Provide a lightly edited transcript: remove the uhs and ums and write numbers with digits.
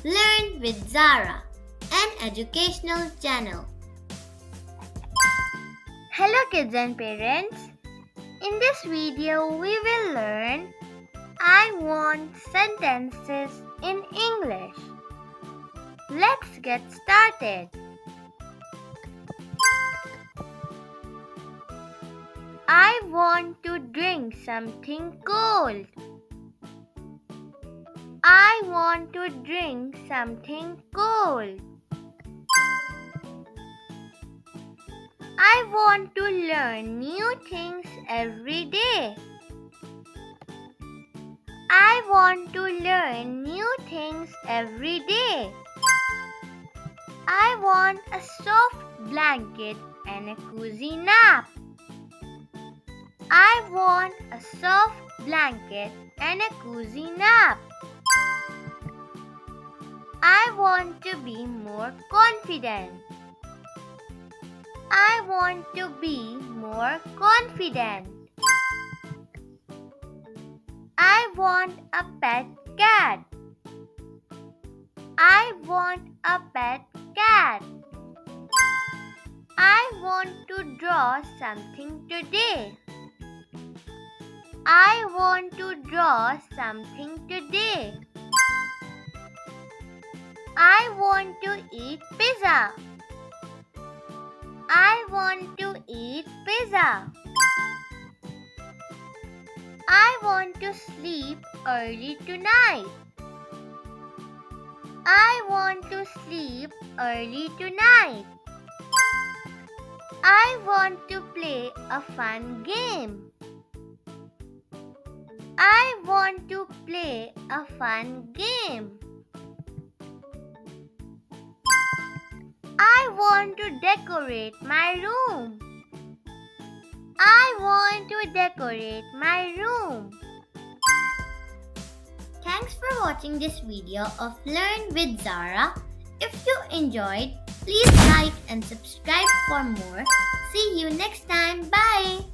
Learn with Zara, an educational channel. Hello kids and parents. In this video we will learn I want sentences in English. Let's get started. I want to drink something cold. I want to drink something cold. I want to learn new things every day. I want to learn new things every day. I want a soft blanket and a cozy nap. I want a soft blanket and a cozy nap. I want to be more confident. I want to be more confident. I want a pet cat. I want a pet cat. I want to draw something today. I want to draw something today. I want to eat pizza. I want to eat pizza. I want to sleep early tonight. I want to sleep early tonight. I want to play a fun game. I want to play a fun game. I want to decorate my room. I want to decorate my room. Thanks for watching this video of Learn with Zara. If you enjoyed, please like and subscribe for more. See you next time. Bye.